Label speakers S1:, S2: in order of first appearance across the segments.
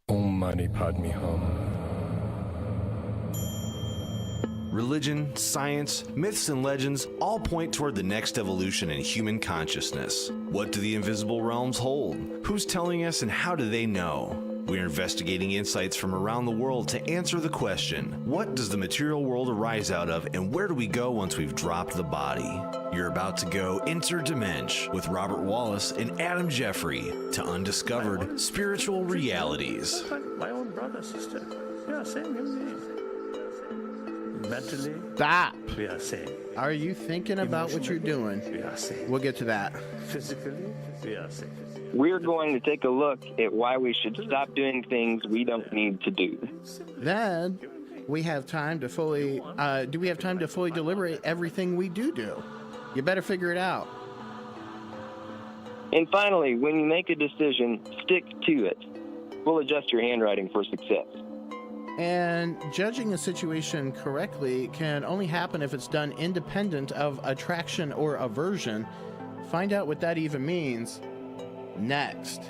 S1: Om Mani Padme Hum.
S2: Religion, science, myths, and legends all point toward the next evolution in human consciousness. What do the invisible realms hold? Who's telling us, and how do they know? We're investigating insights from around the world to answer the question, what does the material world arise out of, and where do we go once we've dropped the body? You're about to go interdimensional with Robert Wallace and Adam Jeffrey to undiscovered spiritual realities.
S3: My own brother, sister. Yeah, same human being. Mentally,
S4: Stop.
S3: we are same.
S4: Are you thinking about what you're doing?
S3: We are same.
S4: We'll get to that.
S3: Physically, we are same.
S5: We're going to take a look at why we should stop doing things we don't need to do.
S4: Then we have time to fully, do we have time to fully deliberate everything we do? You better figure it out.
S5: And finally, when you make a decision, stick to it. We'll adjust your handwriting for success.
S4: And judging a situation correctly can only happen if it's done independent of attraction or aversion. Find out what that even means next.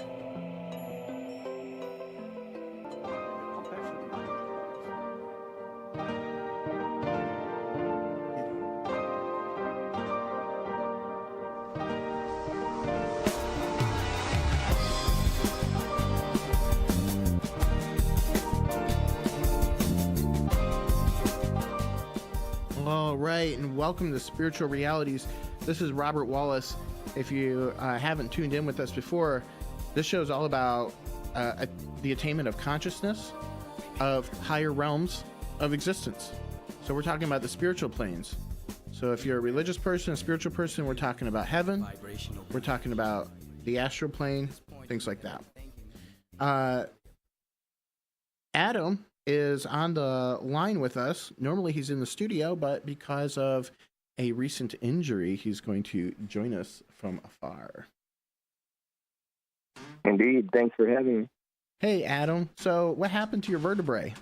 S4: All right, and welcome to Spiritual Realities. This is Robert Wallace. If you haven't tuned in with us before, this show is all about the attainment of consciousness, of higher realms of existence. So we're talking about the spiritual planes. So if you're a religious person, a spiritual person, we're talking about heaven. We're talking about the astral plane, things like that. Adam is on the line with us. Normally he's in the studio, but because of a recent injury, he's going to join us from afar.
S5: Indeed. Thanks for having me.
S4: Hey, Adam. So what happened to your vertebrae?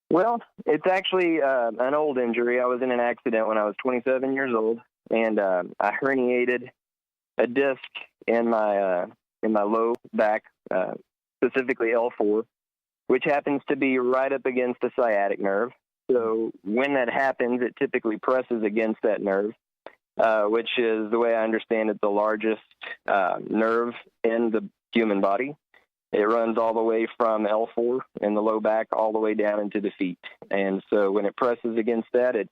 S5: Well, it's actually an old injury. I was in an accident when I was 27 years old, and I herniated a disc in my low back, specifically L4, which happens to be right up against the sciatic nerve. So when that happens, it typically presses against that nerve, which is, the way I understand it, the largest nerve in the human body. It runs all the way from L4 in the low back all the way down into the feet. And so when it presses against that, it,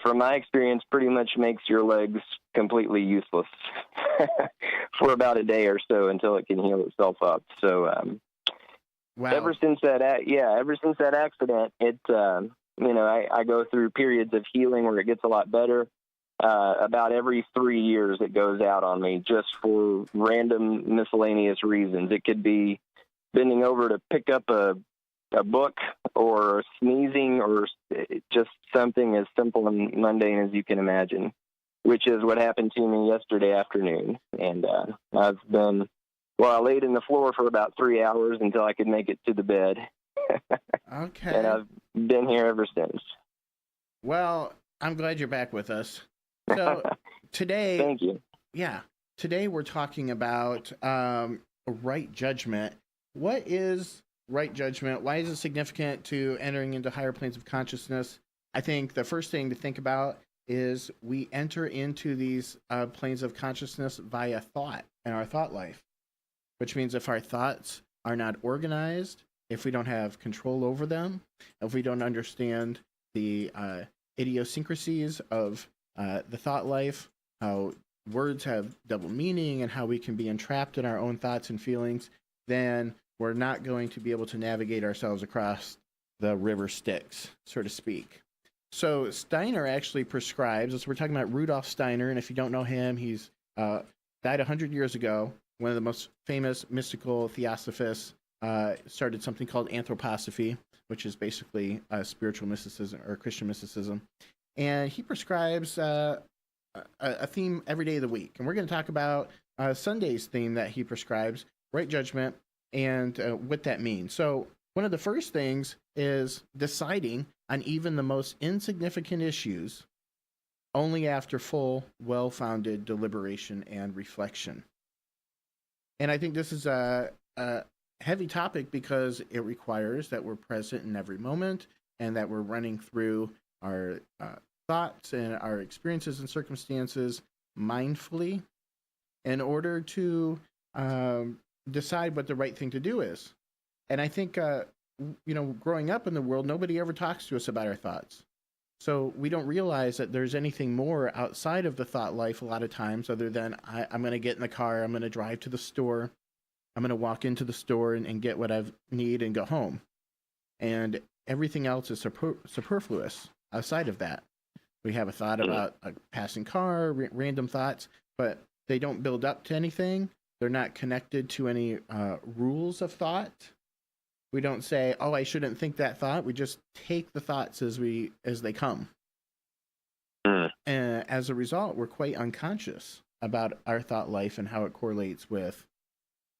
S5: from my experience, pretty much makes your legs completely useless for about a day or so until it can heal itself up. So,
S4: Wow.
S5: Ever since that accident, it, I go through periods of healing where it gets a lot better. About every 3 years, it goes out on me just for random miscellaneous reasons. It could be bending over to pick up a book, or sneezing, or just something as simple and mundane as you can imagine, which is what happened to me yesterday afternoon. And I laid in the floor for about 3 hours until I could make it to the bed.
S4: Okay.
S5: And I've been here ever since.
S4: Well, I'm glad you're back with us. So today,
S5: Thank you.
S4: Yeah, today we're talking about right judgment. What is right judgment? Why is it significant to entering into higher planes of consciousness? I think the first thing to think about is we enter into these planes of consciousness via thought and our thought life, which means if our thoughts are not organized, if we don't have control over them, if we don't understand the idiosyncrasies of the thought life, how words have double meaning, and how we can be entrapped in our own thoughts and feelings, then we're not going to be able to navigate ourselves across the river Styx, so to speak. So Steiner actually prescribes, as we're talking about Rudolf Steiner, and if you don't know him, he's died 100 years ago. One of the most famous mystical theosophists, started something called anthroposophy, which is basically spiritual mysticism or Christian mysticism. And he prescribes a theme every day of the week. And we're going to talk about Sunday's theme that he prescribes, right judgment, and what that means. So one of the first things is deciding on even the most insignificant issues only after full, well-founded deliberation and reflection. And I think this is heavy topic because it requires that we're present in every moment and that we're running through our thoughts and our experiences and circumstances mindfully in order to decide what the right thing to do is. And I think, growing up in the world, nobody ever talks to us about our thoughts. So we don't realize that there's anything more outside of the thought life a lot of times other than I'm going to get in the car, I'm going to drive to the store, I'm going to walk into the store and get what I need and go home. And everything else is superfluous outside of that. We have a thought about a passing car, random thoughts, but they don't build up to anything. They're not connected to any rules of thought. We don't say, "Oh, I shouldn't think that thought." We just take the thoughts as they come. And as a result, we're quite unconscious about our thought life and how it correlates with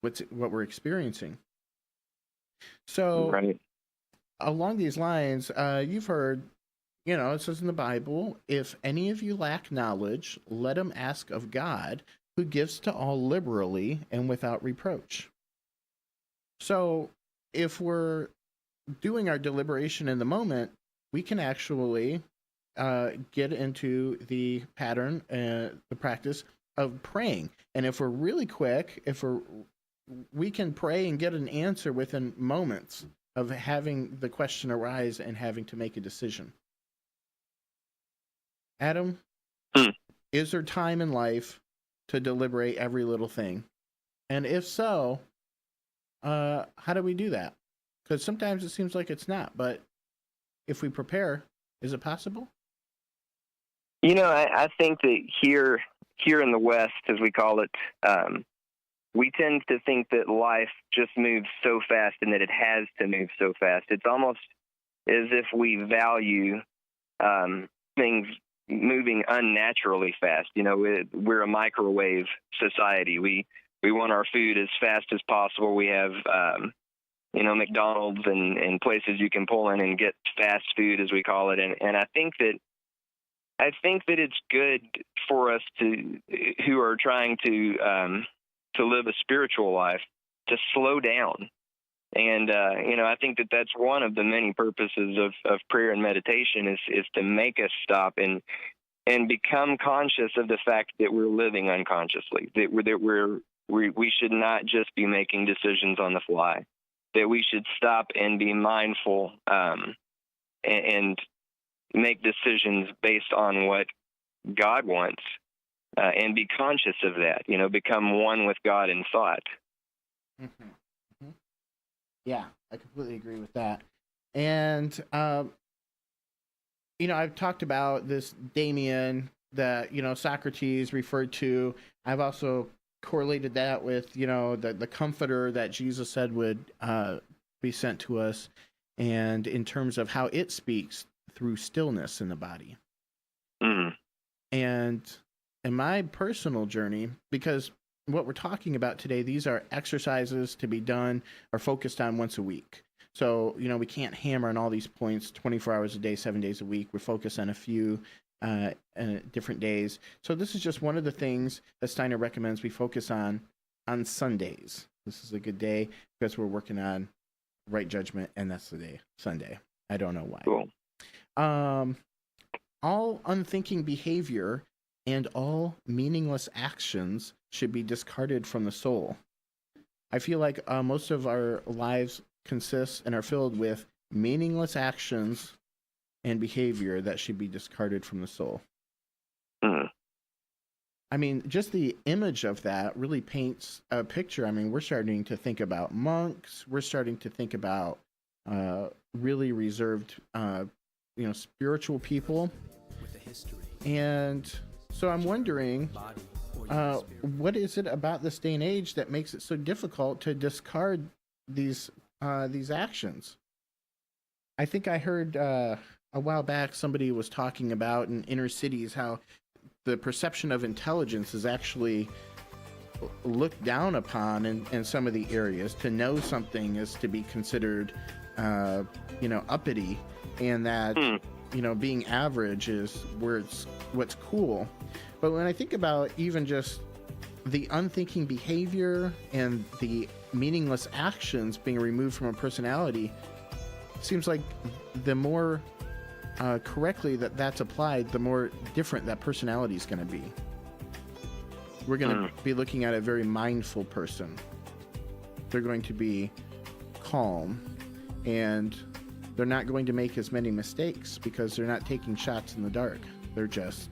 S4: what we're experiencing. So,
S5: Right.
S4: along these lines, you've heard, it says in the Bible, "If any of you lack knowledge, let him ask of God, who gives to all liberally and without reproach." So, if we're doing our deliberation in the moment, we can actually get into the pattern, the practice of praying. And if we're really quick, we can pray and get an answer within moments of having the question arise and having to make a decision. Adam, is there time in life to deliberate every little thing? And if so, how do we do that? Because sometimes it seems like it's not, but if we prepare, is it possible?
S5: I think that here in the West, as we call it, we tend to think that life just moves so fast and that it has to move so fast. It's almost as if we value things moving unnaturally fast. We're a microwave society. We want our food as fast as possible. We have, McDonald's and places you can pull in and get fast food, as we call it. And I think that it's good for us who are trying to live a spiritual life, to slow down. And, I think that that's one of the many purposes of prayer and meditation is to make us stop and become conscious of the fact that we're living unconsciously, that we should not just be making decisions on the fly, that we should stop and be mindful and make decisions based on what God wants and be conscious of that, become one with God in thought.
S4: Mm-hmm. Mm-hmm. Yeah, I completely agree with that. And, I've talked about this Damien that, Socrates referred to. I've also correlated that with, the comforter that Jesus said would be sent to us, and in terms of how it speaks through stillness in the body. And in my personal journey, because what we're talking about today, these are exercises to be done or focused on once a week. So, we can't hammer on all these points 24 hours a day, 7 days a week. We're focused on a few different days. So this is just one of the things that Steiner recommends we focus on Sundays. This is a good day because we're working on right judgment, and that's the day, Sunday. I don't know why.
S5: Cool.
S4: All unthinking behavior and all meaningless actions should be discarded from the soul. I feel like most of our lives consist and are filled with meaningless actions and behavior that should be discarded from the soul. I mean, just the image of that really paints a picture. I mean, we're starting to think about monks. We're starting to think about really reserved, spiritual people. And so I'm wondering, what is it about this day and age that makes it so difficult to discard these actions? I think I heard a while back somebody was talking about in inner cities how the perception of intelligence is actually looked down upon in some of the areas. To know something is to be considered, uppity, and that being average is what's cool. But when I think about even just the unthinking behavior and the meaningless actions being removed from a personality, seems like the more correctly that's applied, the more different that personality is going to be. We're going to be looking at a very mindful person. They're going to be calm, and they're not going to make as many mistakes because they're not taking shots in the dark. They're just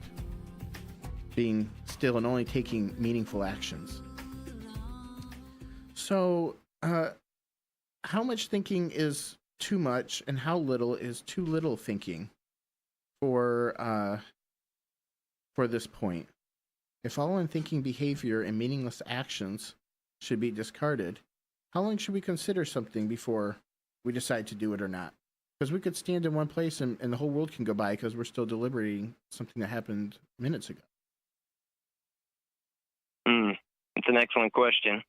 S4: being still and only taking meaningful actions. So, how much thinking is too much, and how little is too little thinking for this point? If all unthinking behavior and meaningless actions should be discarded, how long should we consider something before we decide to do it or not? Because we could stand in one place and the whole world can go by because we're still deliberating something that happened minutes ago.
S5: It's an excellent question.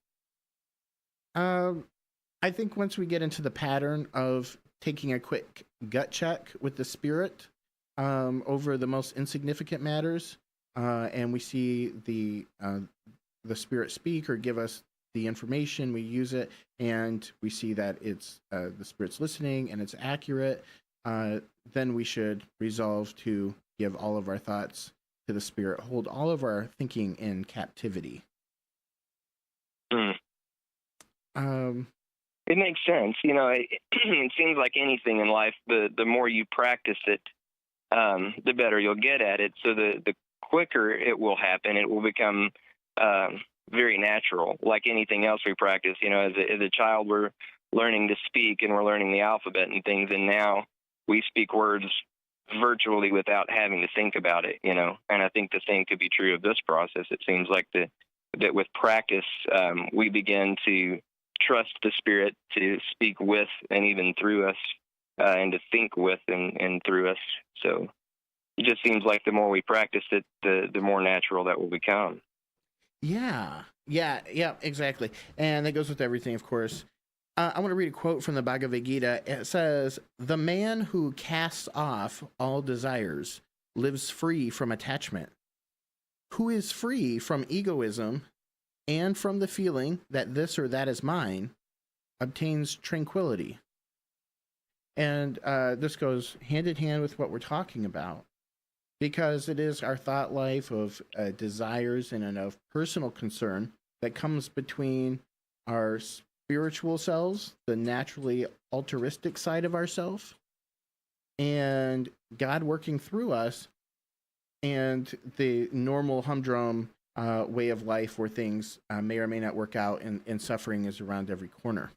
S4: I think once we get into the pattern of taking a quick gut check with the spirit over the most insignificant matters, and we see the spirit speak or give us the information, we use it, and we see that it's the spirit's listening and it's accurate, then we should resolve to give all of our thoughts to the spirit, hold all of our thinking in captivity.
S5: It makes sense. You know, it seems like anything in life, the more you practice it, the better you'll get at it. So the quicker it will happen, it will become very natural, like anything else we practice. You know, as a child, we're learning to speak and we're learning the alphabet and things, and now we speak words virtually without having to think about it, you know. And I think the same could be true of this process. It seems like that with practice, we begin to trust the spirit to speak with and even through us, and to think with and through us. So it just seems like the more we practice it, the more natural that will become. Yeah,
S4: exactly. And that goes with everything, of course. I want to read a quote from the Bhagavad Gita. It says, "The man who casts off all desires lives free from attachment. Who is free from egoism and from the feeling that this or that is mine obtains tranquility." And this goes hand in hand with what we're talking about, because it is our thought life of desires and of personal concern that comes between our spiritual selves, the naturally altruistic side of ourselves, and God working through us, and the normal humdrum way of life where things may or may not work out, and suffering is around every corner.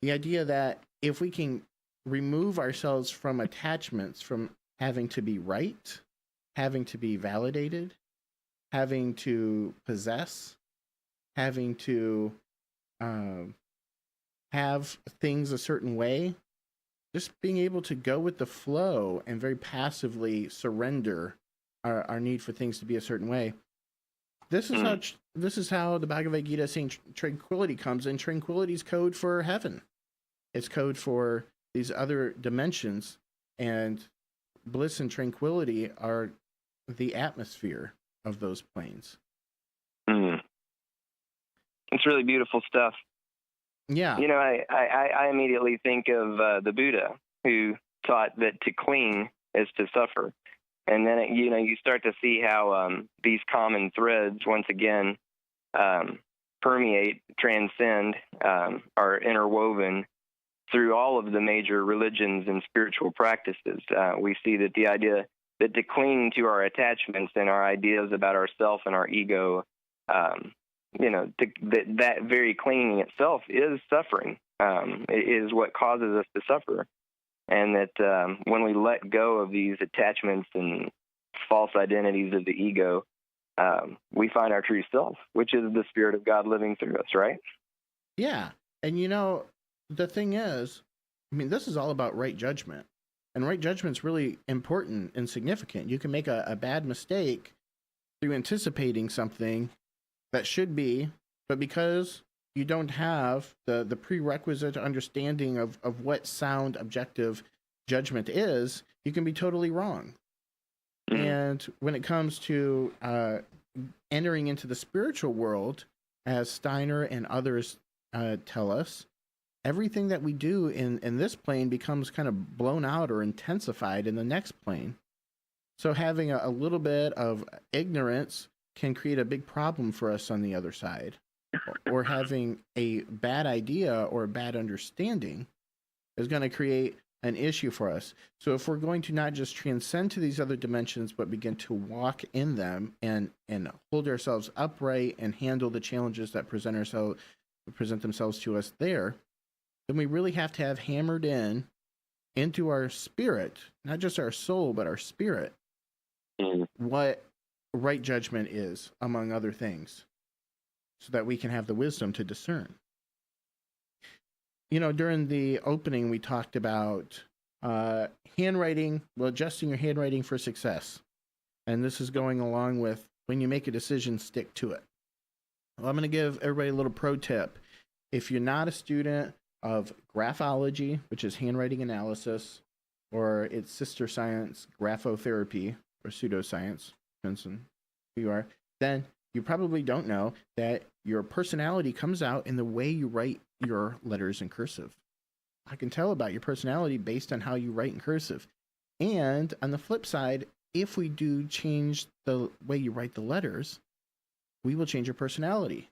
S4: The idea that if we can remove ourselves from attachments, from having to be right, having to be validated, having to possess, having to have things a certain way, just being able to go with the flow and very passively surrender our need for things to be a certain way. This is how the Bhagavad Gita is saying tranquility comes, and tranquility is code for heaven. It's code for these other dimensions, and bliss and tranquility are the atmosphere of those planes.
S5: It's really beautiful stuff.
S4: Yeah.
S5: You know, I immediately think of the Buddha, who taught that to cling is to suffer. And then, you start to see how these common threads, once again, permeate, transcend, are interwoven through all of the major religions and spiritual practices. We see that the idea that to cling to our attachments and our ideas about ourself and our ego, that very clinging itself is suffering. It is what causes us to suffer. And that when we let go of these attachments and false identities of the ego, we find our true self, which is the Spirit of God living through us, right?
S4: Yeah. And the thing is, this is all about right judgment. And right judgment's really important and significant. You can make a bad mistake through anticipating something that should be, but because you don't have the prerequisite understanding of what sound objective judgment is, you can be totally wrong. And when it comes to entering into the spiritual world as Steiner and others tell us, everything that we do in this plane becomes kind of blown out or intensified in the next plane. So having a little bit of ignorance can create a big problem for us on the other side. Or having a bad idea or a bad understanding is going to create an issue for us. So if we're going to not just transcend to these other dimensions, but begin to walk in them and hold ourselves upright and handle the challenges that present themselves to us there, then we really have to have hammered into our spirit, not just our soul, but our spirit, what right judgment is, among other things, so that we can have the wisdom to discern. You know, during the opening, we talked about handwriting, adjusting your handwriting for success. And this is going along with when you make a decision, stick to it. Well, I'm going to give everybody a little pro tip. If you're not a student of graphology, which is handwriting analysis, or its sister science, graphotherapy, or pseudoscience, depends on who you are, then you probably don't know that your personality comes out in the way you write your letters in cursive. I can tell about your personality based on how you write in cursive. And on the flip side, if we do change the way you write the letters, we will change your personality.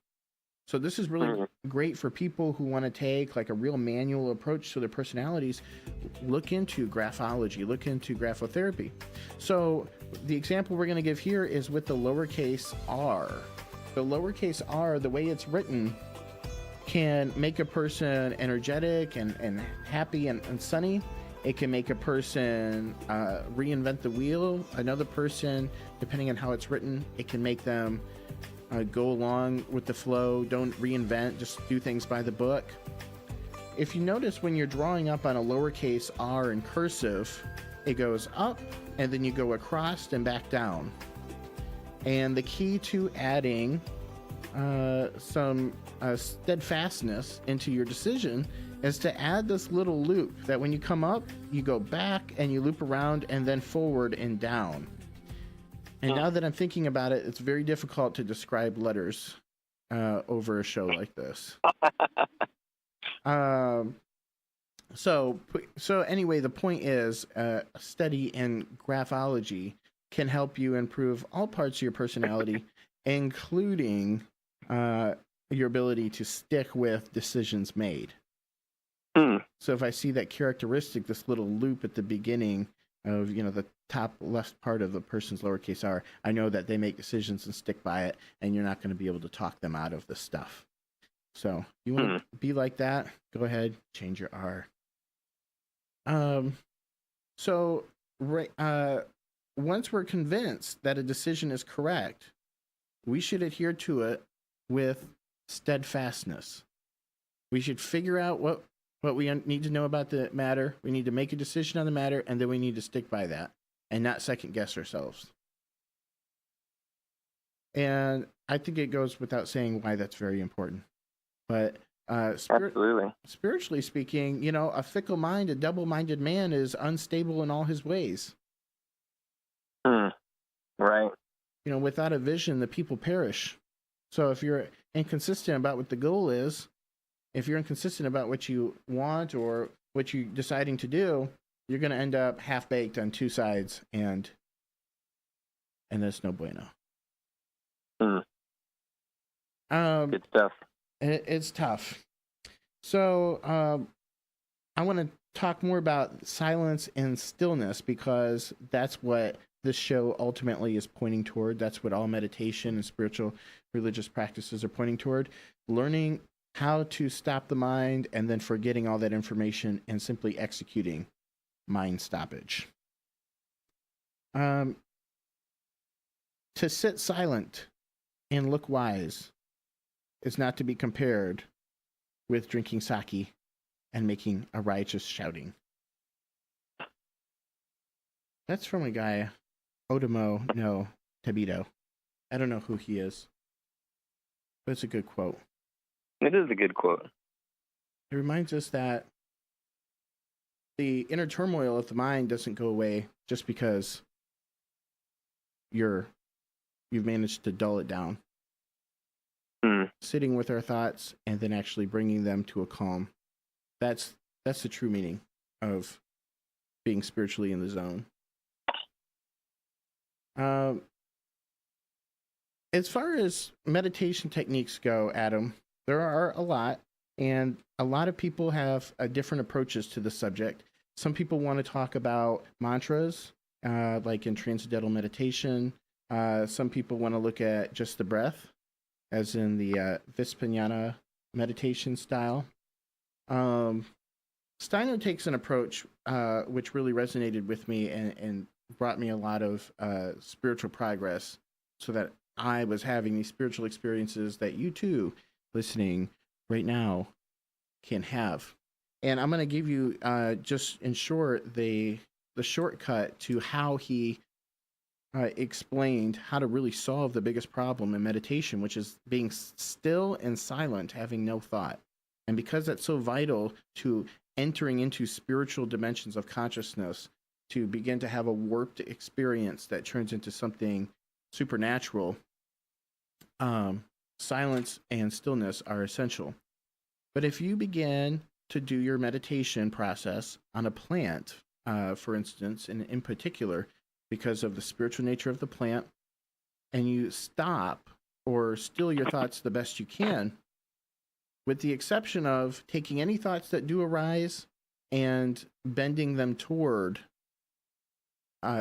S4: So this is really great for people who want to take like a real manual approach to their personalities. Look into graphology, look into graphotherapy. So the example we're going to give here is with the lowercase r. The lowercase r, the way it's written, can make a person energetic and happy and sunny. It can make a person reinvent the wheel. Another person, depending on how it's written, it can make them go along with the flow. Don't reinvent, just do things by the book. If you notice when you're drawing up on a lowercase r in cursive, it goes up and then you go across and back down. And the key to adding some steadfastness into your decision is to add this little loop that when you come up, you go back and you loop around and then forward and down. And now that I'm thinking about it, it's very difficult to describe letters over a show like this. So anyway, the point is a study in graphology can help you improve all parts of your personality, including your ability to stick with decisions made. So if I see that characteristic, this little loop at the beginning of, the top left part of the person's lowercase r, I know that they make decisions and stick by it, and you're not going to be able to talk them out of the stuff. So you want to be like that, go ahead, change your r. Once we're convinced that a decision is correct, we should adhere to it with steadfastness. We should figure out what we need to know about the matter. We need to make a decision on the matter, and then we need to stick by that and not second guess ourselves. And I think it goes without saying why that's very important. But
S5: absolutely.
S4: Spiritually speaking, a fickle mind, a double-minded man is unstable in all his ways.
S5: Right.
S4: Without a vision, the people perish. So if you're inconsistent about what the goal is, if you're inconsistent about what you want or what you're deciding to do, you're going to end up half-baked on two sides, and that's no bueno.
S5: Good stuff.
S4: It's tough. So I want to talk more about silence and stillness, because that's what this show ultimately is pointing toward. That's what all meditation and spiritual religious practices are pointing toward. Learning how to stop the mind and then forgetting all that information and simply executing mind stoppage. To sit silent and look wise is not to be compared with drinking sake and making a riotous shouting. That's from a guy, Otomo no Tabito. I don't know who he is, but it's a good quote.
S5: It is a good quote.
S4: It reminds us that the inner turmoil of the mind doesn't go away just because you've managed to dull it down. sitting with our thoughts and then actually bringing them to a calm. That's the true meaning of being spiritually in the zone. As far as meditation techniques go, Adam, there are a lot, and a lot of people have different approaches to the subject. Some people want to talk about mantras, like in transcendental meditation. Some people want to look at just the breath, as in the Vipassana meditation style. Steiner takes an approach which really resonated with me and brought me a lot of spiritual progress, so that I was having these spiritual experiences that you too, listening right now, can have. And I'm going to give you, just in short, the shortcut to how he explained how to really solve the biggest problem in meditation, which is being still and silent, having no thought. And because that's so vital to entering into spiritual dimensions of consciousness, to begin to have a warped experience that turns into something supernatural, silence and stillness are essential. But if you begin to do your meditation process on a plant, for instance, and in particular, because of the spiritual nature of the plant, and you stop or still your thoughts the best you can, with the exception of taking any thoughts that do arise and bending them toward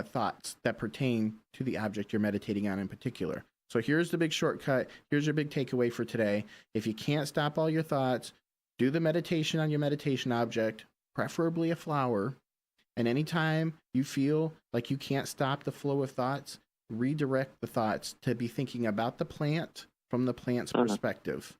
S4: thoughts that pertain to the object you're meditating on in particular. So here's the big shortcut. Here's your big takeaway for today. If you can't stop all your thoughts, do the meditation on your meditation object, preferably a flower. And anytime you feel like you can't stop the flow of thoughts, redirect the thoughts to be thinking about the plant from the plant's perspective.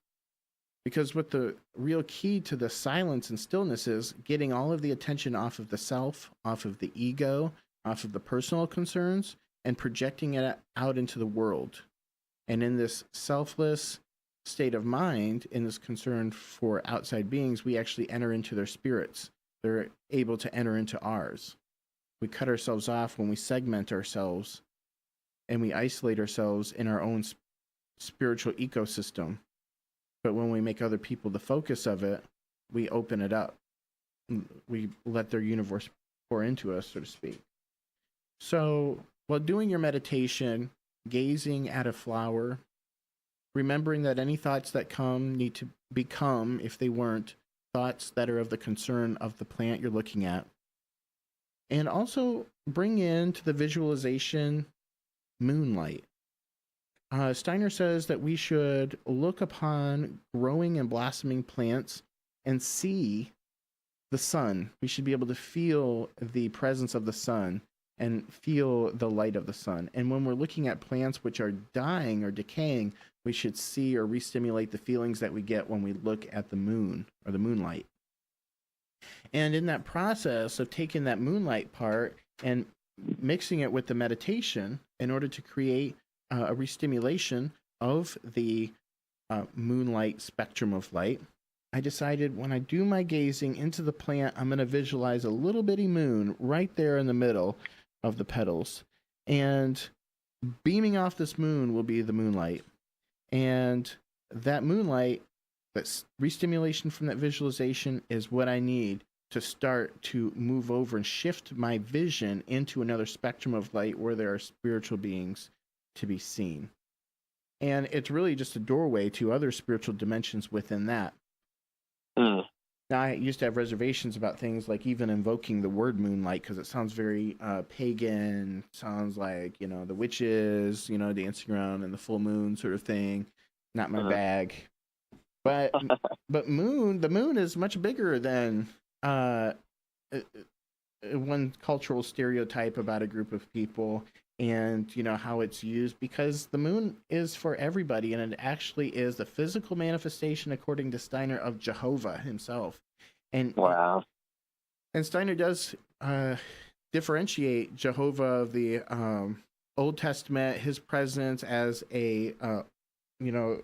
S4: Because what the real key to the silence and stillness is getting all of the attention off of the self, off of the ego, off of the personal concerns, and projecting it out into the world. And in this selfless state of mind, in this concern for outside beings, we actually enter into their spirits. They're able to enter into ours. We cut ourselves off when we segment ourselves and we isolate ourselves in our own spiritual ecosystem. But when we make other people the focus of it, we open it up. We let their universe pour into us, so to speak. So while doing your meditation, gazing at a flower, remembering that any thoughts that come need to become, if they weren't, thoughts that are of the concern of the plant you're looking at. And also bring into the visualization moonlight. Steiner says that we should look upon growing and blossoming plants and see the sun. We should be able to feel the presence of the sun and feel the light of the sun. And when we're looking at plants which are dying or decaying, we should see or re-stimulate the feelings that we get when we look at the moon or the moonlight. And in that process of taking that moonlight part and mixing it with the meditation in order to create a re-stimulation of the moonlight spectrum of light, I decided when I do my gazing into the plant, I'm going to visualize a little bitty moon right there in the middle of the petals. And beaming off this moon will be the moonlight. And that moonlight, that re-stimulation from that visualization is what I need to start to move over and shift my vision into another spectrum of light where there are spiritual beings to be seen. And it's really just a doorway to other spiritual dimensions within that. Now, I used to have reservations about things like even invoking the word moonlight because it sounds very pagan, sounds like, the witches, dancing around in the full moon sort of thing. Not my bag. But the moon is much bigger than one cultural stereotype about a group of people and how it's used, because the moon is for everybody, and it actually is the physical manifestation, according to Steiner, of Jehovah himself. And
S5: Wow.
S4: And Steiner does differentiate Jehovah of the Old Testament, his presence as a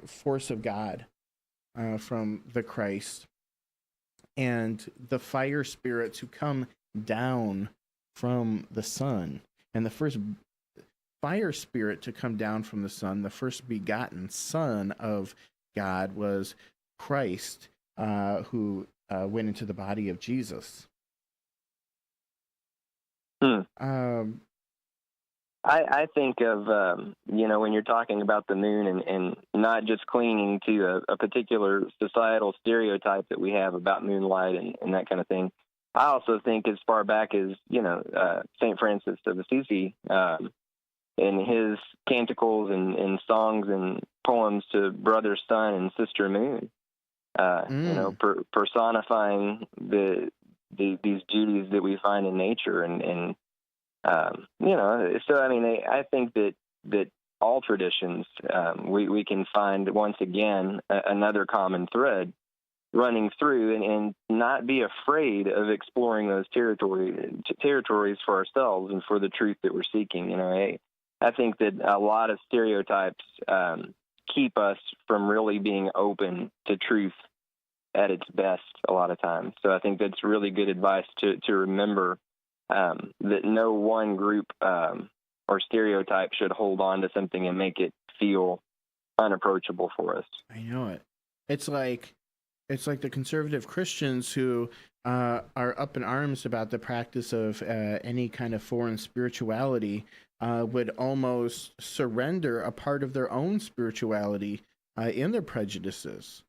S4: force of God from the Christ, and the fire spirits who come down from the sun. And the first fire spirit to come down from the sun, the first begotten son of God was Christ, who went into the body of Jesus. Um,
S5: I think of, when you're talking about the moon and not just clinging to a particular societal stereotype that we have about moonlight and that kind of thing. I also think as far back as, St. Francis of Assisi, in his canticles and songs and poems to Brother Sun and Sister Moon, personifying these beauties that we find in nature and so I mean, I think that all traditions, we can find once again another common thread running through, and not be afraid of exploring those territories for ourselves and for the truth that we're seeking. I think that a lot of stereotypes keep us from really being open to truth at its best a lot of times. So I think that's really good advice to remember. That no one group or stereotype should hold on to something and make it feel unapproachable for us.
S4: I know it. It's like the conservative Christians who are up in arms about the practice of any kind of foreign spirituality would almost surrender a part of their own spirituality in their prejudices.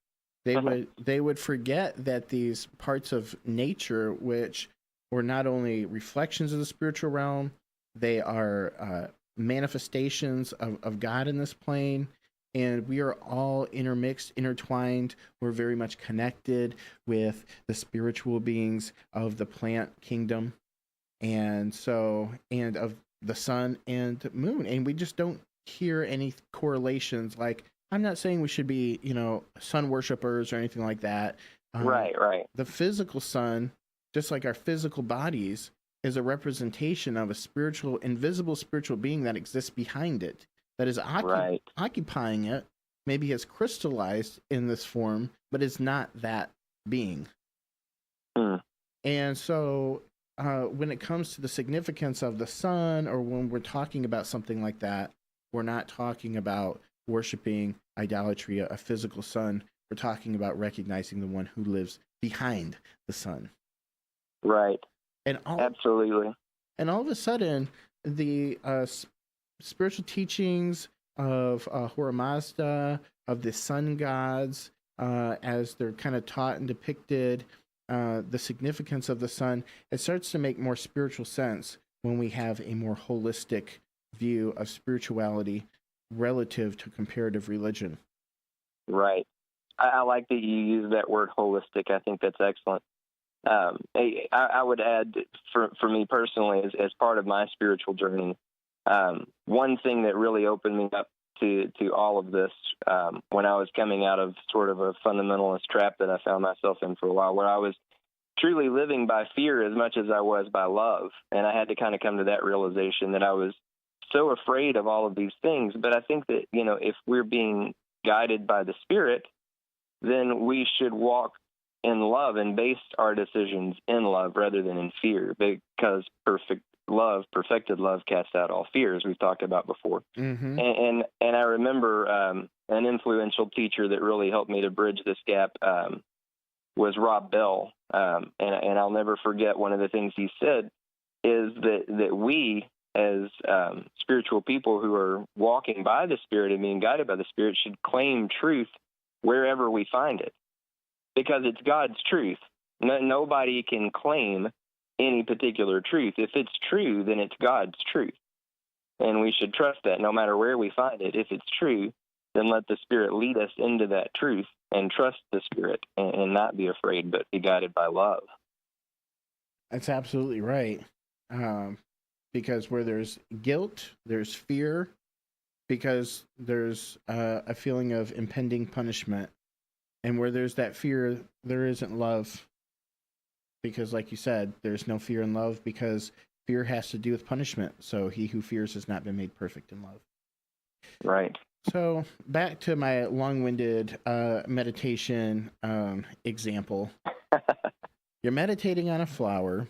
S4: They would forget that these parts of nature, which were not only reflections of the spiritual realm, they are manifestations of God in this plane, and we are all intermixed, intertwined. We're very much connected with the spiritual beings of the plant kingdom, and of the sun and moon, and we just don't hear any correlations. Like, I'm not saying we should be, sun worshipers or anything like that.
S5: Right.
S4: The physical sun, just like our physical bodies, is a representation of a spiritual, invisible spiritual being that exists behind it, that is occupying it, maybe has crystallized in this form, but is not that being. And so when it comes to the significance of the sun, or when we're talking about something like that, we're not talking about worshiping idolatry, a physical sun. We're talking about recognizing the one who lives behind the sun.
S5: Right.
S4: Absolutely. And all of a sudden, the spiritual teachings of Ahura Mazda, of the sun gods, as they're kind of taught and depicted, the significance of the sun, it starts to make more spiritual sense when we have a more holistic view of spirituality relative to comparative religion.
S5: Right. I like that you use that word holistic. I think that's excellent. I would add, for me personally, as part of my spiritual journey, one thing that really opened me up to all of this when I was coming out of sort of a fundamentalist trap that I found myself in for a while, where I was truly living by fear as much as I was by love. And I had to kind of come to that realization that I was so afraid of all of these things. But I think that, if we're being guided by the Spirit, then we should walk in love and base our decisions in love rather than in fear, because perfected love casts out all fears, we've talked about before.
S4: Mm-hmm.
S5: And I remember an influential teacher that really helped me to bridge this gap was Rob Bell. And I'll never forget, one of the things he said is that we, as spiritual people who are walking by the Spirit and being guided by the Spirit, should claim truth wherever we find it, because it's God's truth. Nobody can claim any particular truth. If it's true, then it's God's truth. And we should trust that no matter where we find it. If it's true, then let the Spirit lead us into that truth, and trust the Spirit and not be afraid, but be guided by love.
S4: That's absolutely right. Because where there's guilt, there's fear, because there's a feeling of impending punishment. And where there's that fear, there isn't love. Because like you said, there's no fear in love, because fear has to do with punishment. So he who fears has not been made perfect in love.
S5: Right.
S4: So back to my long-winded meditation example. You're meditating on a flower.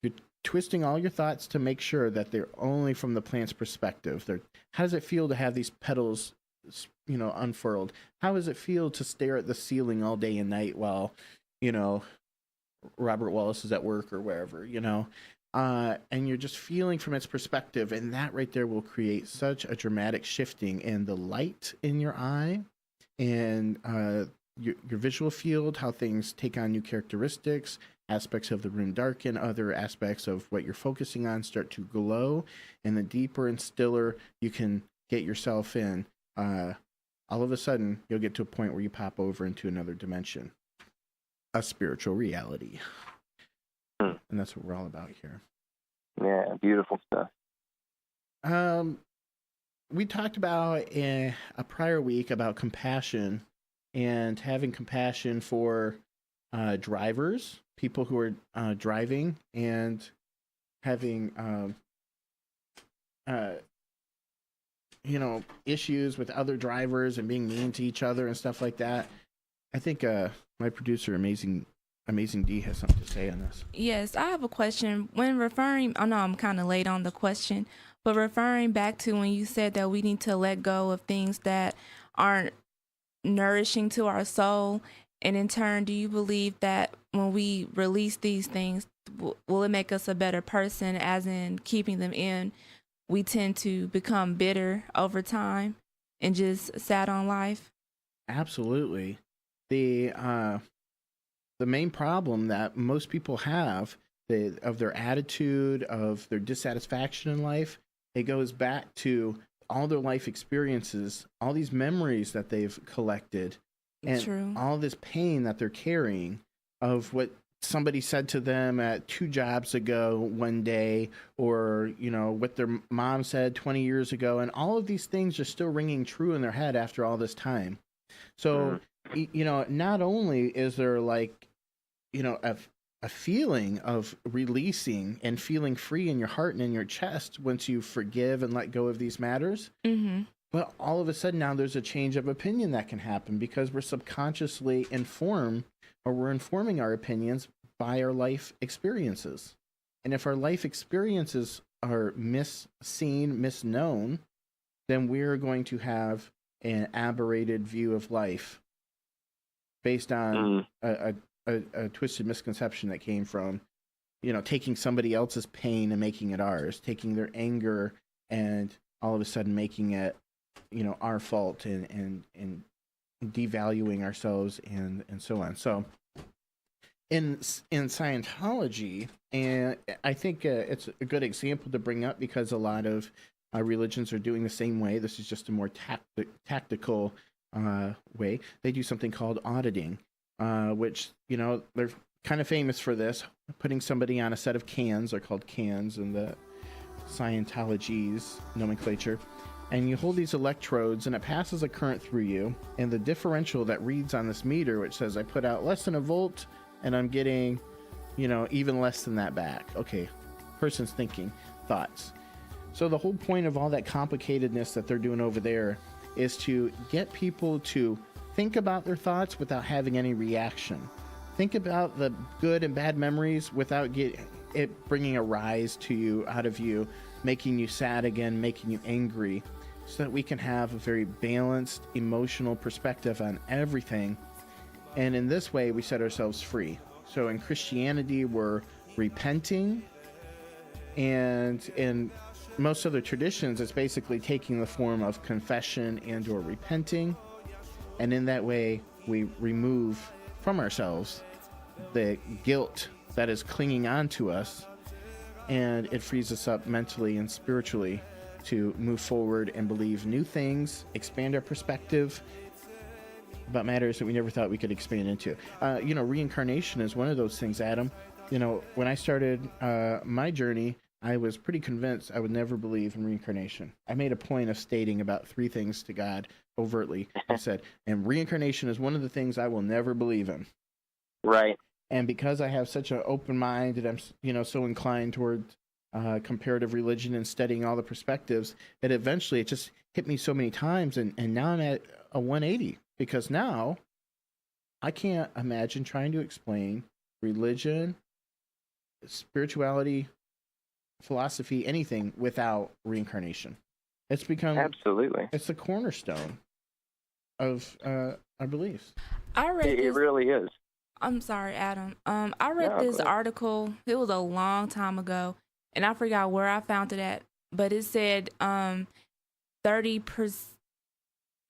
S4: You're twisting all your thoughts to make sure that they're only from the plant's perspective. How does it feel to have these petals unfurled? How does it feel to stare at the ceiling all day and night while, Robert Wallace is at work or wherever, and you're just feeling from its perspective, and that right there will create such a dramatic shifting in the light in your eye and your visual field, how things take on new characteristics, aspects of the room darken, other aspects of what you're focusing on start to glow, and the deeper and stiller you can get yourself in, all of a sudden you'll get to a point where you pop over into another dimension, a spiritual reality. And that's what we're all about here.
S5: Yeah, beautiful stuff.
S4: We talked about in a prior week about compassion and having compassion for drivers, people who are driving, and having issues with other drivers and being mean to each other and stuff like that. I think my producer, Amazing D, has something to say on this.
S6: Yes, I have a question. When referring, I know I'm kind of late on the question, but referring back to when you said that we need to let go of things that aren't nourishing to our soul, and in turn, do you believe that when we release these things, will it make us a better person, as in keeping them in, we tend to become bitter over time and just sad on life?
S4: Absolutely. The main problem that most people have of their attitude, of their dissatisfaction in life, it goes back to all their life experiences, all these memories that they've collected, and
S6: True.
S4: all this pain that they're carrying of what somebody said to them at 2 jobs ago one day, or what their mom said 20 years ago, and all of these things are still ringing true in their head after all this time. So not only is there a feeling of releasing and feeling free in your heart and in your chest once you forgive and let go of these matters, but all of a sudden now there's a change of opinion that can happen because we're subconsciously informed, or we're informing our opinions by our life experiences. And if our life experiences are misseen, misknown, then we're going to have an aberrated view of life based on a twisted misconception that came from, taking somebody else's pain and making it ours, taking their anger and all of a sudden making it, our fault, and devaluing ourselves and so on. So in Scientology, and I think it's a good example to bring up because a lot of religions are doing the same way. This is just a more tactical way. They do something called auditing, which, they're kind of famous for this, putting somebody on a set of cans. They're called cans in the Scientology's nomenclature. And you hold these electrodes and it passes a current through you, and the differential that reads on this meter, which says I put out less than a volt and I'm getting, even less than that back. Okay, person's thinking, thoughts. So the whole point of all that complicatedness that they're doing over there is to get people to think about their thoughts without having any reaction. Think about the good and bad memories without it bringing a rise to you, out of you, making you sad again, making you angry, so that we can have a very balanced emotional perspective on everything. And in this way, we set ourselves free. So in Christianity, we're repenting, and in most other traditions, it's basically taking the form of confession and or repenting. And in that way, we remove from ourselves the guilt that is clinging on to us, and it frees us up mentally and spiritually to move forward and believe new things, expand our perspective about matters that we never thought we could expand into. Reincarnation is one of those things, Adam. When I started my journey, I was pretty convinced I would never believe in reincarnation. I made a point of stating about 3 things to God overtly. I said, and reincarnation is one of the things I will never believe in.
S5: Right.
S4: And because I have such an open mind and I'm, so inclined toward comparative religion and studying all the perspectives, that eventually it just hit me so many times. And now I'm at a 180, because now I can't imagine trying to explain religion, spirituality, philosophy, anything without reincarnation. It's become
S5: absolutely.
S4: It's the cornerstone. our beliefs.
S6: I read
S5: It
S6: this.
S5: really is.
S6: I'm sorry, Adam. I read
S5: No,
S6: this
S5: go ahead.
S6: article. It was a long time ago, and I forgot where I found it at. But it said 30%.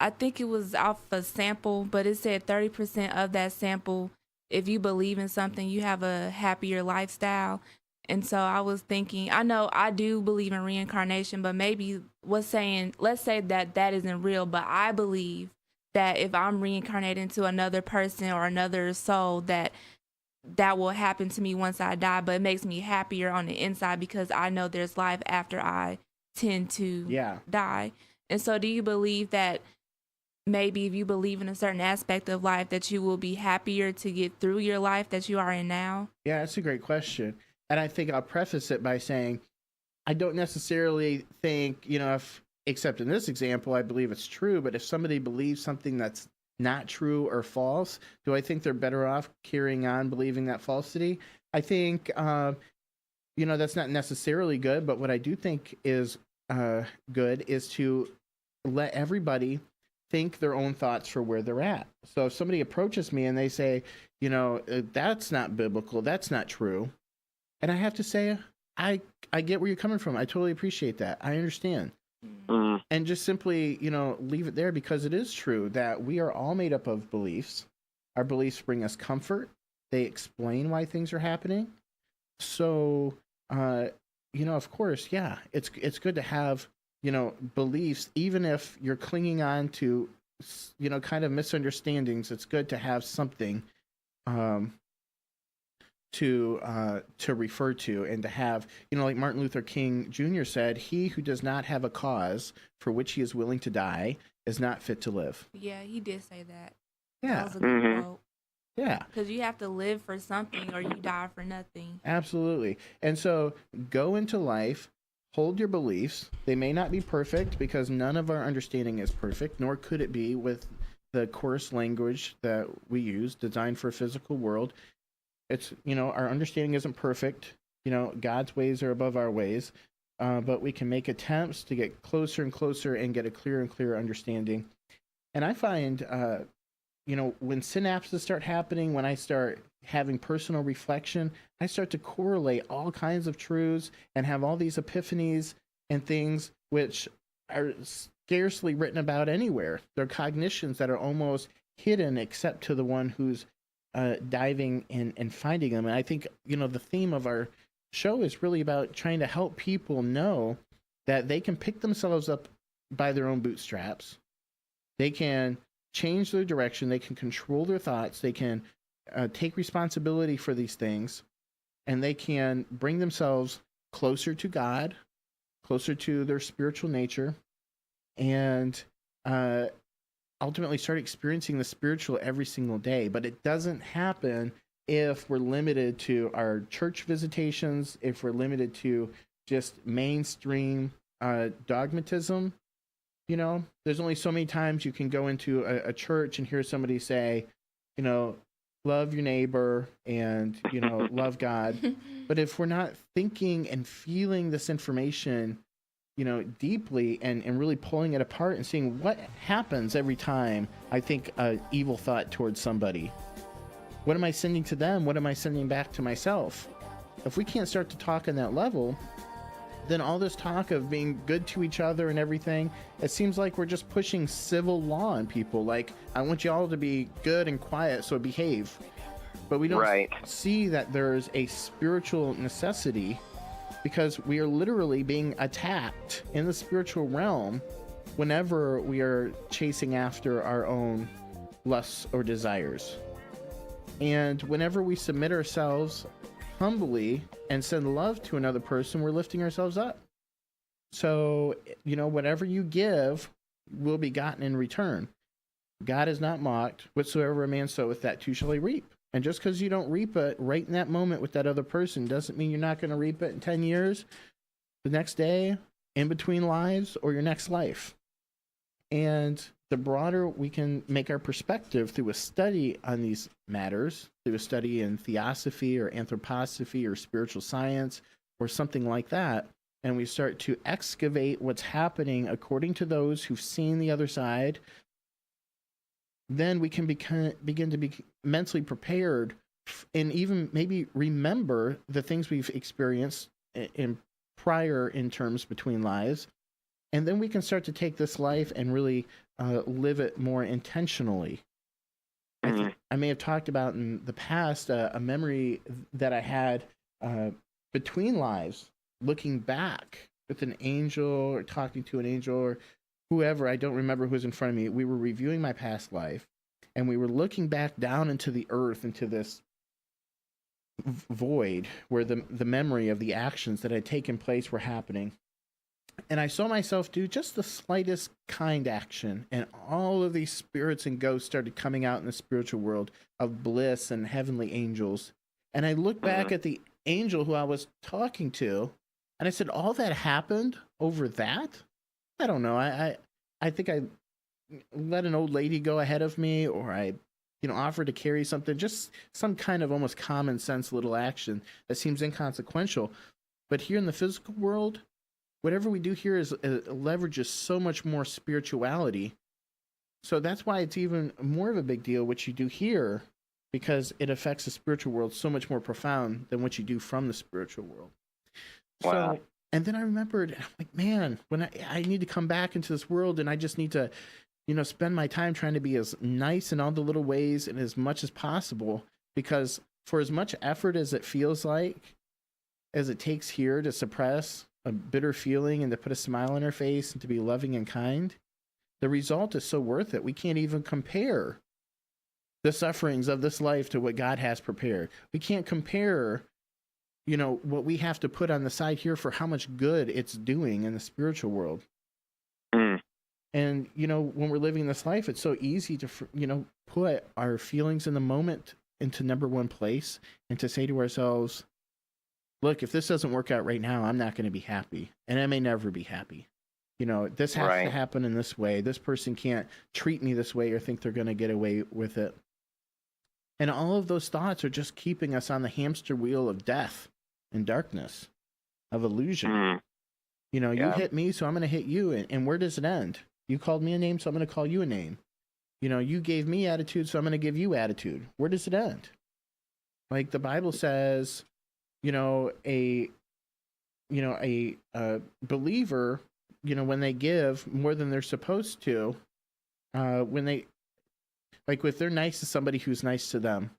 S6: I think it was off a sample, but it said 30% of that sample. If you believe in something, you have a happier lifestyle. And so I was thinking, I know I do believe in reincarnation, but maybe let's say that that isn't real, but I believe that if I'm reincarnated into another person or another soul, that will happen to me once I die, but it makes me happier on the inside because I know there's life after I tend to die. And so do you believe that maybe if you believe in a certain aspect of life that you will be happier to get through your life that you are in now?
S4: Yeah, that's a great question. And I think I'll preface it by saying I don't necessarily think, if, except in this example, I believe it's true, but if somebody believes something that's not true or false, do I think they're better off carrying on believing that falsity? I think, that's not necessarily good, but what I do think is good is to let everybody think their own thoughts for where they're at. So if somebody approaches me and they say, that's not biblical, that's not true, and I have to say, I get where you're coming from. I totally appreciate that. I understand.
S5: Mm.
S4: And just simply, leave it there, because it is true that we are all made up of beliefs. Our beliefs bring us comfort. They explain why things are happening. So, of course, yeah, it's good to have, beliefs, even if you're clinging on to, kind of misunderstandings. It's good to have something, to refer to, and to have, like Martin Luther King Jr. said, he who does not have a cause for which he is willing to die is not fit to live.
S6: Yeah, he did say that.
S4: Yeah.
S6: That was a good quote.
S4: Yeah.
S6: Because you have to live for something or you die for nothing.
S4: Absolutely. And so go into life, hold your beliefs. They may not be perfect, because none of our understanding is perfect, nor could it be with the coarse language that we use, designed for a physical world. It's, our understanding isn't perfect. God's ways are above our ways, but we can make attempts to get closer and closer and get a clearer and clearer understanding. And I find, when synapses start happening, when I start having personal reflection, I start to correlate all kinds of truths and have all these epiphanies and things which are scarcely written about anywhere. They're cognitions that are almost hidden except to the one who's diving in and finding them. And I think, the theme of our show is really about trying to help people know that they can pick themselves up by their own bootstraps. They can change their direction. They can control their thoughts. They can take responsibility for these things, and they can bring themselves closer to God, closer to their spiritual nature, and ultimately start experiencing the spiritual every single day. But it doesn't happen if we're limited to our church visitations, if we're limited to just mainstream dogmatism. There's only so many times you can go into a church and hear somebody say, love your neighbor and, love God. But if we're not thinking and feeling this information, deeply and really pulling it apart and seeing what happens every time I think an evil thought towards somebody. What am I sending to them? What am I sending back to myself? If we can't start to talk on that level, then all this talk of being good to each other and everything, it seems like we're just pushing civil law on people. Like, I want you all to be good and quiet, so behave. But we don't see that there's a spiritual necessity, because we are literally being attacked in the spiritual realm whenever we are chasing after our own lusts or desires. And whenever we submit ourselves humbly and send love to another person, we're lifting ourselves up. So, whatever you give will be gotten in return. God is not mocked. Whatsoever a man soweth, that too shall he reap. And just because you don't reap it right in that moment with that other person doesn't mean you're not going to reap it in 10 years, the next day, in between lives, or your next life. And the broader we can make our perspective through a study on these matters, through a study in theosophy or anthroposophy or spiritual science or something like that, and we start to excavate what's happening according to those who've seen the other side, then we can begin to be mentally prepared and even maybe remember the things we've experienced in prior in terms between lives. And then we can start to take this life and really live it more intentionally. I may have talked about in the past a memory that I had between lives, looking back with an angel or talking to an angel or whoever. I don't remember who was in front of me. We were reviewing my past life, and we were looking back down into the earth, into this void where the memory of the actions that had taken place were happening. And I saw myself do just the slightest kind action, and all of these spirits and ghosts started coming out in the spiritual world of bliss and heavenly angels. And I looked back at the angel who I was talking to, and I said, all that happened over that? I don't know. I think I let an old lady go ahead of me, or I offered to carry something, just some kind of almost common sense little action that seems inconsequential. But here in the physical world, whatever we do here leverages so much more spirituality. So that's why it's even more of a big deal what you do here, because it affects the spiritual world so much more profound than what you do from the spiritual world.
S5: Wow.
S4: So, and then I remembered, I'm like, man, when I need to come back into this world, and I just need to, spend my time trying to be as nice in all the little ways and as much as possible, because for as much effort as it feels like, as it takes here to suppress a bitter feeling and to put a smile on her face and to be loving and kind, the result is so worth it. We can't even compare the sufferings of this life to what God has prepared. We can't compare, what we have to put on the side here for how much good it's doing in the spiritual world. And, when we're living this life, it's so easy to, put our feelings in the moment into number one place and to say to ourselves, look, if this doesn't work out right now, I'm not going to be happy. And I may never be happy. This has to happen in this way. This person can't treat me this way or think they're going to get away with it. And all of those thoughts are just keeping us on the hamster wheel of death and darkness, of illusion. You hit me, so I'm going to hit you. And where does it end? You called me a name, so I'm going to call you a name. You gave me attitude, so I'm going to give you attitude. Where does it end? Like the Bible says, a believer, when they give more than they're supposed to, if they're nice to somebody who's nice to them,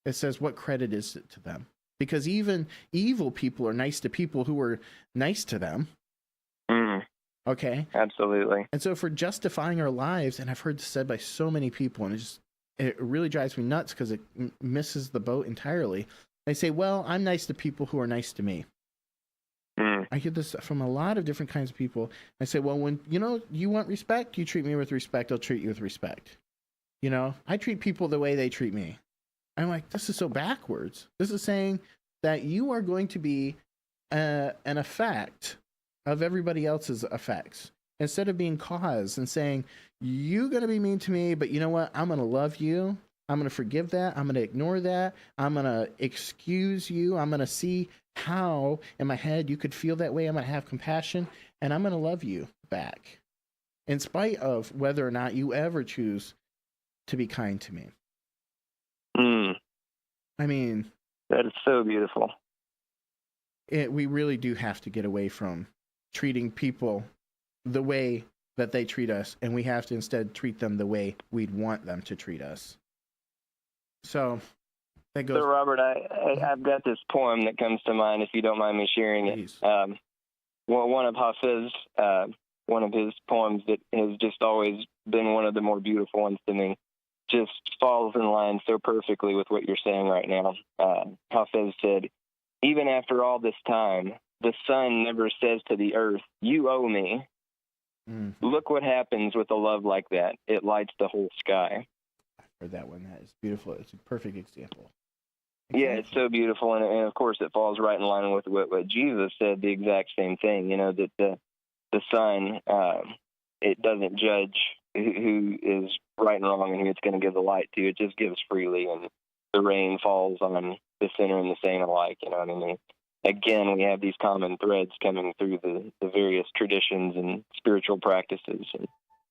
S4: it says, what credit is it to them? Because even evil people are nice to people who are nice to them. Okay.
S5: Absolutely.
S4: And so if we're justifying our lives, and I've heard this said by so many people, and it really drives me nuts because it misses the boat entirely. They say, well, I'm nice to people who are nice to me. I hear this from a lot of different kinds of people. I say, well, when, you want respect, you treat me with respect, I'll treat you with respect. I treat people the way they treat me. I'm like, this is so backwards. This is saying that you are going to be an effect of everybody else's effects, instead of being cause and saying, you're going to be mean to me, but you know what? I'm going to love you. I'm going to forgive that. I'm going to ignore that. I'm going to excuse you. I'm going to see how in my head you could feel that way. I'm going to have compassion, and I'm going to love you back, in spite of whether or not you ever choose to be kind to me. I mean,
S5: that is so beautiful.
S4: We really do have to get away from treating people the way that they treat us, and we have to instead treat them the way we'd want them to treat us. So that goes.
S5: So Robert, I've got this poem that comes to mind, if you don't mind me sharing it. One of Hafiz's, one of his poems that has just always been one of the more beautiful ones to me, just falls in line so perfectly with what you're saying right now. Hafiz said, even after all this time, the sun never says to the earth, you owe me. Look what happens with a love like that. It lights the whole sky.
S4: I've heard that one. That is beautiful. It's a perfect example.
S5: Yeah, it's so beautiful. And of course, it falls right in line with what Jesus said, the exact same thing, that the sun, it doesn't judge who is right and wrong and who it's going to give the light to. It just gives freely, and the rain falls on the sinner and the saint alike. You know what I mean? Again, we have these common threads coming through the various traditions and spiritual practices,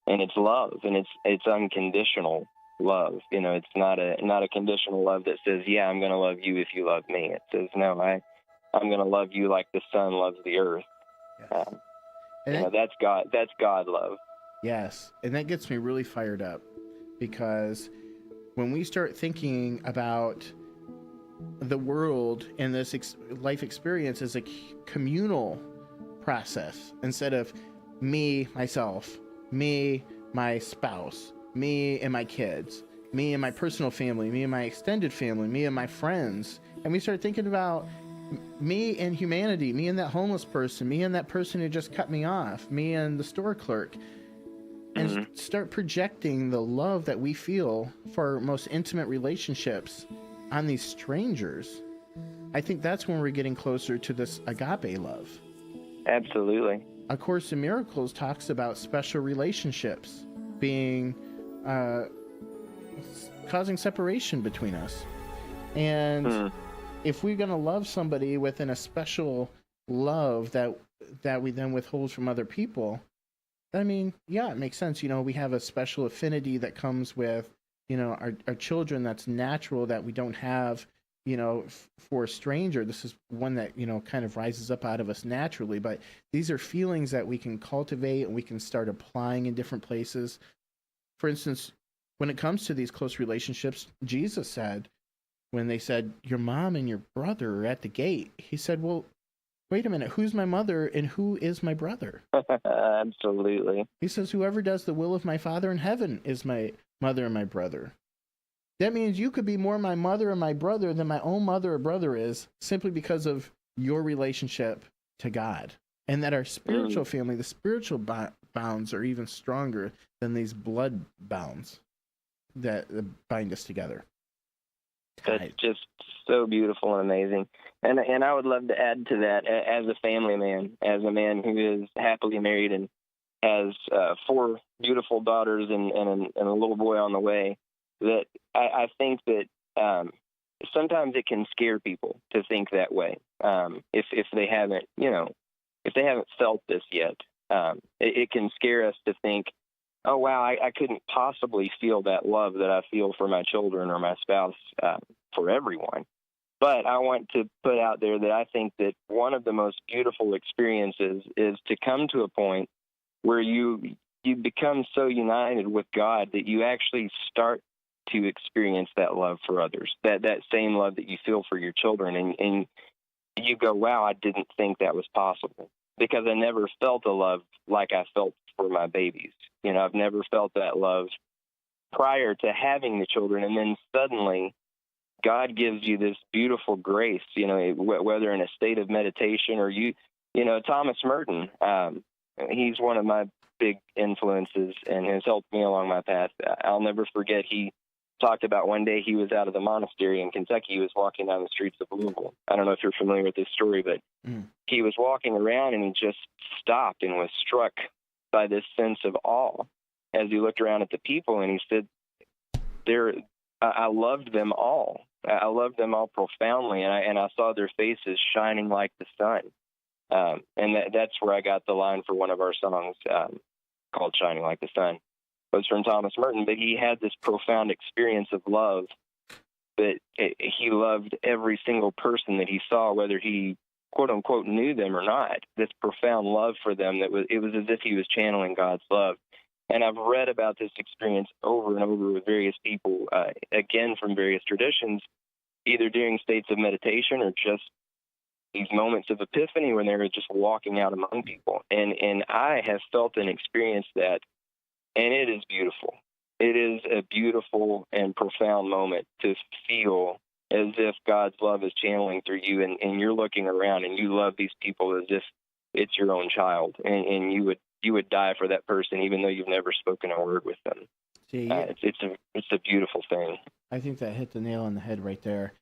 S5: and it's love, and it's unconditional. love. You know, it's not a conditional love that says, yeah, I'm going to love you if you love me. It says, no, I'm going to love you like the sun loves the earth.
S4: Yes.
S5: You know, that's God love.
S4: Yes, and that gets me really fired up, because when we start thinking about the world and this life experience as a communal process, instead of me, myself, me, my spouse, me and my kids, me and my personal family, me and my extended family, me and my friends, and we start thinking about me and humanity, me and that homeless person, me and that person who just cut me off, me and the store clerk, and start projecting the love that we feel for our most intimate relationships on these strangers, I think that's when we're getting closer to this agape love.
S5: Absolutely.
S4: A Course in Miracles talks about special relationships being causing separation between us. And if we're going to love somebody within a special love that we then withhold from other people, I mean, yeah, it makes sense. You know, we have a special affinity that comes with, you know, our children, that's natural, that we don't have, you know, for a stranger. This is one that, you know, kind of rises up out of us naturally. But these are feelings that we can cultivate and we can start applying in different places. For instance, when it comes to these close relationships, Jesus said, when they said, your mom and your brother are at the gate, he said, well, wait a minute, who's my mother and who is my brother?
S5: Absolutely.
S4: He says, whoever does the will of my Father in heaven is my mother and my brother. That means you could be more my mother and my brother than my own mother or brother is, simply because of your relationship to God. And that our spiritual family, the spiritual bounds, are even stronger than these blood bounds that bind us together.
S5: That's just so beautiful and amazing. And I would love to add to that, as a family man, as a man who is happily married and has 4 beautiful daughters and a little boy on the way, that I think that sometimes it can scare people to think that way, if they haven't, you know, if they haven't felt this yet. It can scare us to think, oh, wow, I couldn't possibly feel that love that I feel for my children or my spouse, for everyone. But I want to put out there that I think that one of the most beautiful experiences is to come to a point where you become so united with God that you actually start to experience that love for others, that same love that you feel for your children. And you go, wow, I didn't think that was possible, because I never felt a love like I felt for my babies. You know, I've never felt that love prior to having the children. And then suddenly God gives you this beautiful grace, you know, whether in a state of meditation or you know, Thomas Merton, he's one of my big influences and has helped me along my path. I'll never forget, he talked about one day he was out of the monastery in Kentucky. He was walking down the streets of Louisville. I don't know if you're familiar with this story, but he was walking around and he just stopped and was struck by this sense of awe as he looked around at the people, and he said, I loved them all. I loved them all profoundly, and I saw their faces shining like the sun. And that's where I got the line for one of our songs, called Shining Like the Sun. It was from Thomas Merton, but he had this profound experience of love, that he loved every single person that he saw, whether he quote unquote knew them or not. This profound love for them, it was as if he was channeling God's love. And I've read about this experience over and over with various people, again, from various traditions, either during states of meditation or just these moments of epiphany when they were just walking out among people. And I have felt and experienced that, and it is beautiful. It is a beautiful and profound moment to feel as if God's love is channeling through you, and you're looking around and you love these people as if it's your own child, and you would die for that person even though you've never spoken a word with them.
S4: See,
S5: it's a beautiful thing.
S4: I think that hit the nail on the head right there.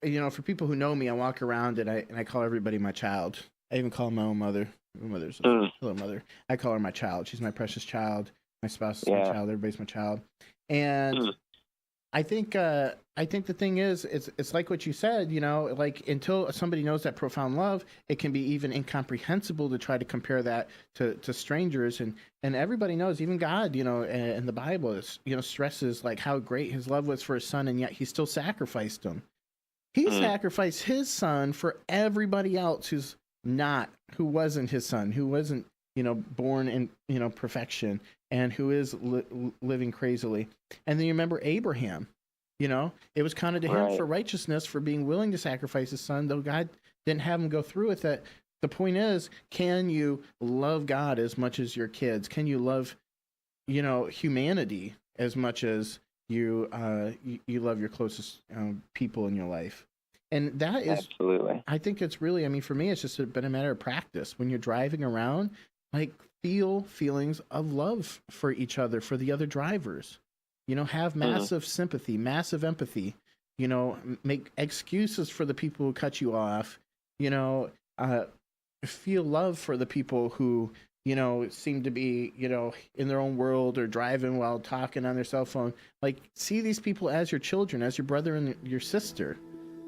S4: You know, for people who know me, I walk around and I call everybody my child. I even call my own mother. My mother's hello, mother. I call her my child. She's my precious child. My spouse is my child. Everybody's my child. And I think the thing is, it's like what you said, like until somebody knows that profound love, it can be even incomprehensible to try to compare that to strangers. And everybody knows, even God, in the Bible, is, stresses like how great his love was for his son, and yet he still sacrificed him. He sacrificed his son for everybody else who wasn't his son, who wasn't, born in, perfection, and who is living crazily. And then you remember Abraham, it was counted to him for righteousness for being willing to sacrifice his son, though God didn't have him go through with it. The point is, can you love God as much as your kids? Can you love, humanity as much as you love your closest people in your life? And that is
S5: absolutely.
S4: I think it's really, for me, it's just been a matter of practice. When you're driving around, like, feel feelings of love for each other, for the other drivers. Have massive sympathy, massive empathy. Make excuses for the people who cut you off. Feel love for the people who, seem to be, in their own world or driving while talking on their cell phone. Like, see these people as your children, as your brother and your sister,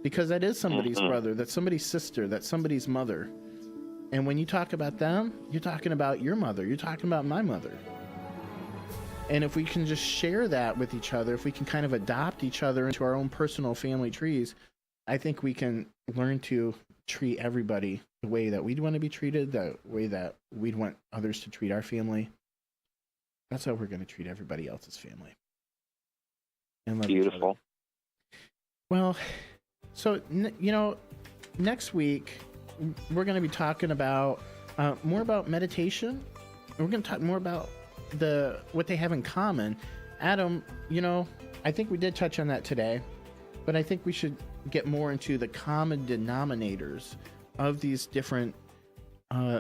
S4: because that is somebody's brother, that's somebody's sister, that's somebody's mother. And when you talk about them, you're talking about your mother, you're talking about my mother. And if we can just share that with each other, if we can kind of adopt each other into our own personal family trees, I think we can learn to treat everybody the way that we'd want to be treated, the way that we'd want others to treat our family. That's how we're going to treat everybody else's family. And love each other. Well, so, next week, we're going to be talking about more about meditation. We're going to talk more about what they have in common. Adam, I think we did touch on that today, but I think we should get more into the common denominators of these different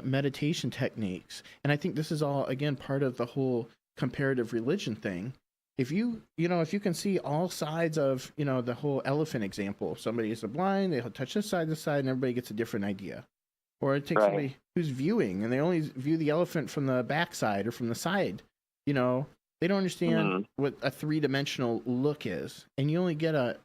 S4: meditation techniques. And I think this is all, again, part of the whole comparative religion thing. If you can see all sides of, the whole elephant example, somebody is blind, they'll touch this side, and everybody gets a different idea. Or it takes somebody who's viewing, and they only view the elephant from the backside or from the side. They don't understand what a three-dimensional look is. And you only get a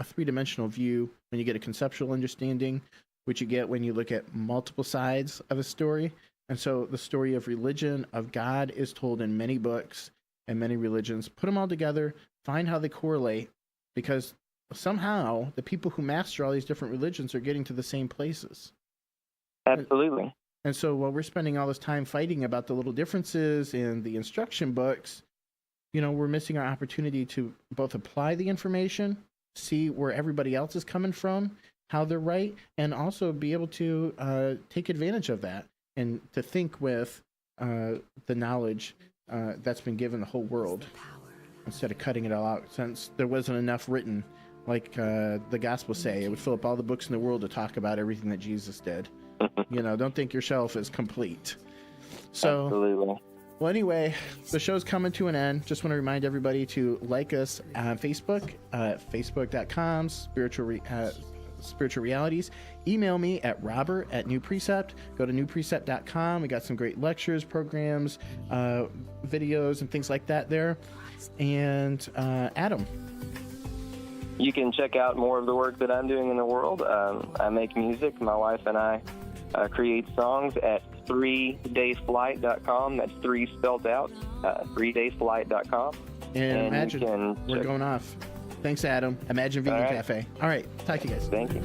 S4: three-dimensional view when you get a conceptual understanding, which you get when you look at multiple sides of a story. And so the story of religion, of God, is told in many books and many religions. Put them all together, find how they correlate, because somehow the people who master all these different religions are getting to the same places.
S5: Absolutely.
S4: And so while we're spending all this time fighting about the little differences in the instruction books, we're missing our opportunity to both apply the information, see where everybody else is coming from, how they're right, and also be able to take advantage of that and to think with the knowledge that's been given the whole world, instead of cutting it all out, since there wasn't enough written, like the Gospels say. It would fill up all the books in the world to talk about everything that Jesus did. Don't think your shelf is complete. So, absolutely. Well, anyway, the show's coming to an end. Just want to remind everybody to like us on Facebook, facebook.com, Spiritual Realities. Email me at robert@New Precept. Go to newprecept.com. We got some great lectures, programs, videos, and things like that there. And Adam.
S5: You can check out more of the work that I'm doing in the world. I make music. My wife and I create songs at 3daysflight.com. That's 3 spelled out, 3daysflight.com.
S4: And Imagine, we're going off. Thanks, Adam. Imagine Vegan Cafe. All right. Talk to you guys.
S5: Thank you.